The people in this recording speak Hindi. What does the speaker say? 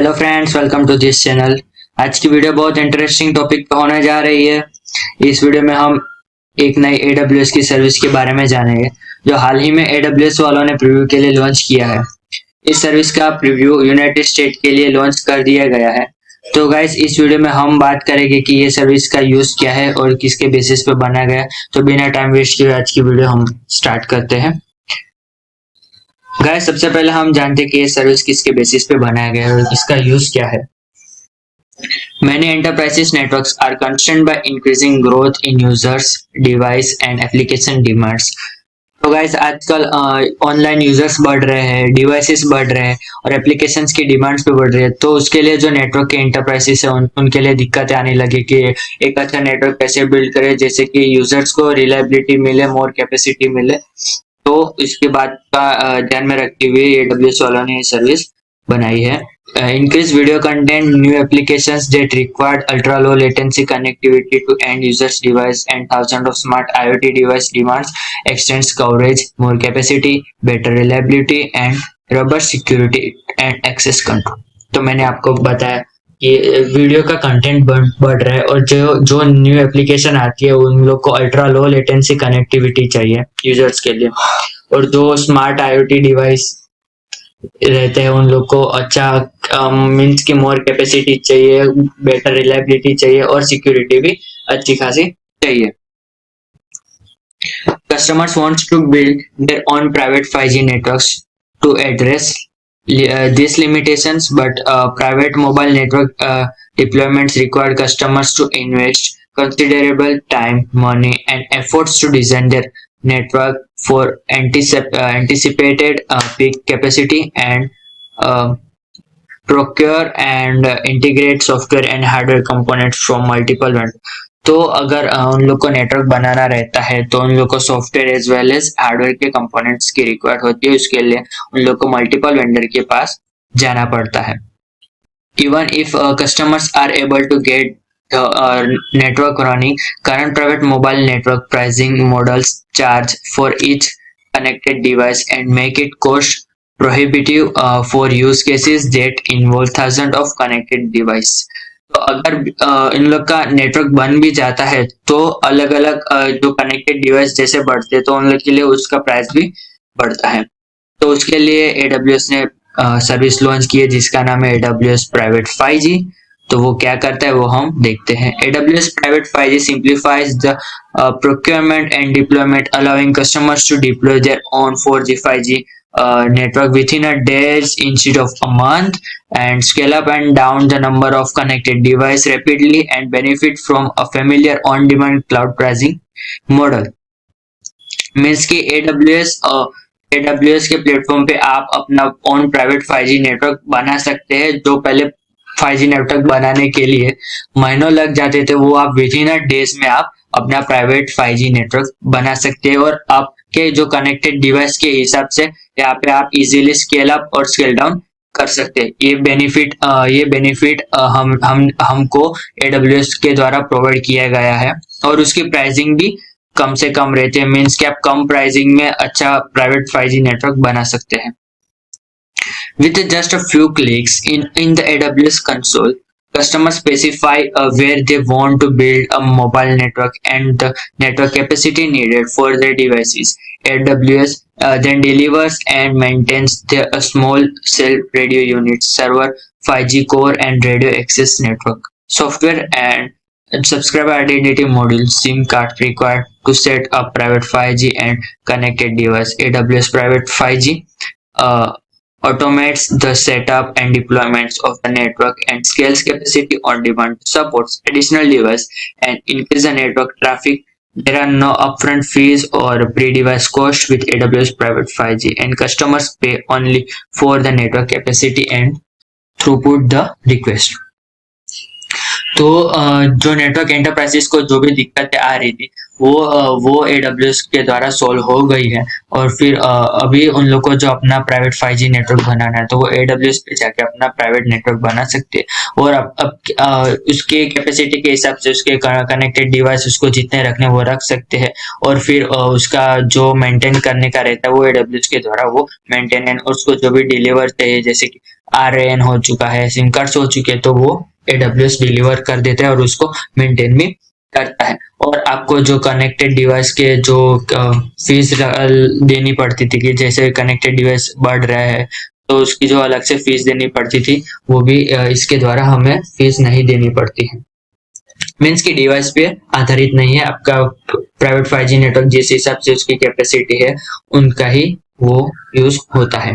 Hello friends, welcome to this channel. आज की वीडियो बहुत इंटरेस्टिंग टॉपिक पे होने जा रही है। इस वीडियो में हम एक नई AWS की सर्विस के बारे में जानेंगे जो हाल ही में AWS वालों ने प्रीव्यू के लिए लॉन्च किया है। इस सर्विस का प्रीव्यू यूनाइटेड स्टेट के लिए लॉन्च कर दिया गया है। तो गाइस, इस वीडियो में हम बात करेंगे कि ये सर्विस का यूज क्या है और किसके बेसिस पे बनाया गया है। तो बिना टाइम वेस्ट किए आज की वीडियो हम स्टार्ट करते हैं। गाइस, सबसे पहले हम जानते हैं कि ये सर्विस किसके बेसिस पे बनाया गया है और इसका यूज क्या है। Many enterprises networks are constrained by increasing growth in users, device and application demands. तो गाइस, आजकल ऑनलाइन यूजर्स बढ़ रहे हैं, डिवाइसेस बढ़ रहे हैं और एप्लीकेशंस की डिमांड्स भी बढ़ रही है। तो उसके लिए जो नेटवर्क के इंटरप्राइजेस है उनके लिए दिक्कतें आने लगी कि एक अच्छा नेटवर्क कैसे बिल्ड करें जिससे कि यूजर्स को रिलायबिलिटी मिले, मोर कैपेसिटी मिले। तो इसके बात का ध्यान में रखते हुए AWS वालों ने ये सर्विस बनाई है। Increase video content, new applications that required ultra low latency connectivity to end users device and thousands of smart IoT device demands extends coverage, more capacity, better reliability and robust security and access control। तो मैंने आपको बताया कि वीडियो का कंटेंट बढ़ रहा है और जो न्यू एप्लीकेशन आती है उन लोग को अल्ट्रा लो लेटेंसी कनेक्टिविटी चाहिए यूजर्स के लिए, और जो स्मार्ट IoT डिवाइस रहते हैं उन लोग को अच्छा मीन्स की मोर कैपेसिटी चाहिए, बेटर रिलायबिलिटी चाहिए और सिक्योरिटी भी अच्छी खासी चाहिए। Customers wants to build their own private 5G networks to address these limitations, but private mobile network deployments require customers to invest considerable time, money, and efforts to design their network for anticipated peak capacity and uh, procure and integrate software and hardware components from multiple vendors। तो अगर उन लोग को नेटवर्क बनाना रहता है तो उन लोग को software as well as hardware के कंपोनेंट्स की रिक्वायर्ड होती है। उसके लिए उन लोग को मल्टीपल वेंडर के पास जाना पड़ता है। Even if customers are able to get network running, current private mobile network pricing models charge for each connected device and make it cost prohibitive for use cases that involve thousands of connected device। तो अगर इन लोग का नेटवर्क बन भी जाता है तो अलग अलग जो कनेक्टेड डिवाइस जैसे बढ़ते हैं तो उन लोग के लिए उसका प्राइस भी बढ़ता है। तो उसके लिए AWS ने सर्विस लॉन्च की है जिसका नाम है AWS प्राइवेट 5G। तो वो क्या करता है वो हम देखते हैं। AWS private 5G simplifies the procurement and deployment, allowing customers to deploy their own 4G 5G network within a days instead of a month, and scale up and down the number of connected device rapidly and benefit from a familiar on-demand cloud pricing model। Means कि AWS के प्लेटफॉर्म पे आप अपना ओन प्राइवेट 5G नेटवर्क बना सकते हैं। जो पहले 5G नेटवर्क बनाने के लिए महीनों लग जाते थे वो आप विद इन अ डेज में आप अपना प्राइवेट 5G नेटवर्क बना सकते हैं और आपके जो कनेक्टेड डिवाइस के हिसाब से यहाँ पे आप इजीली स्केल अप और स्केल डाउन कर सकते हैं। ये बेनिफिट हमको AWS के द्वारा प्रोवाइड किया गया है और उसकी प्राइसिंग भी कम से कम रहते हैं। मीन्स कि आप कम प्राइसिंग में अच्छा प्राइवेट 5G नेटवर्क बना सकते हैं। With just a few clicks in the AWS console, customers specify where they want to build a mobile network and the network capacity needed for their devices. AWS then delivers and maintains a small cell radio unit, server, 5G core and radio access network, software and subscriber identity module, SIM card required to set up private 5G and connected device। AWS private 5G automates the setup and deployments of the network and scales capacity on demand, supports additional devices and increase the network traffic। There are no upfront fees or pre-device costs with AWS private 5G, and customers pay only for the network capacity and throughput the request। तो जो नेटवर्क एंटरप्राइजेस को जो भी दिक्कतें आ रही थी वो AWS के द्वारा सॉल्व हो गई है। और फिर अभी उन लोग को जो अपना प्राइवेट 5G नेटवर्क बनाना है तो वो AWS पे जाके अपना प्राइवेट नेटवर्क बना सकते हैं। और अब उसके कैपेसिटी के हिसाब से उसके कनेक्टेड डिवाइस उसको जितने रखने वो रख सकते हैं। और फिर उसका जो मेंटेन करने का रहता है वो AWS के द्वारा वो मेंटेन, और उसको जो भी डिलीवर चाहिए जैसे कि RAN हो चुका है, सिम कार्ड्स हो चुके हैं, तो वो AWS डिलीवर कर देता है और उसको मेंटेन भी करता है। और आपको जो कनेक्टेड डिवाइस के जो फीस देनी पड़ती थी कि जैसे कनेक्टेड डिवाइस बढ़ रहा है तो उसकी जो अलग से फीस देनी पड़ती थी वो भी इसके द्वारा हमें फीस नहीं देनी पड़ती है। मीन्स की डिवाइस पे आधारित नहीं है, आपका प्राइवेट 5G नेटवर्क जिस हिसाब से उसकी कैपेसिटी है उनका ही वो यूज होता है।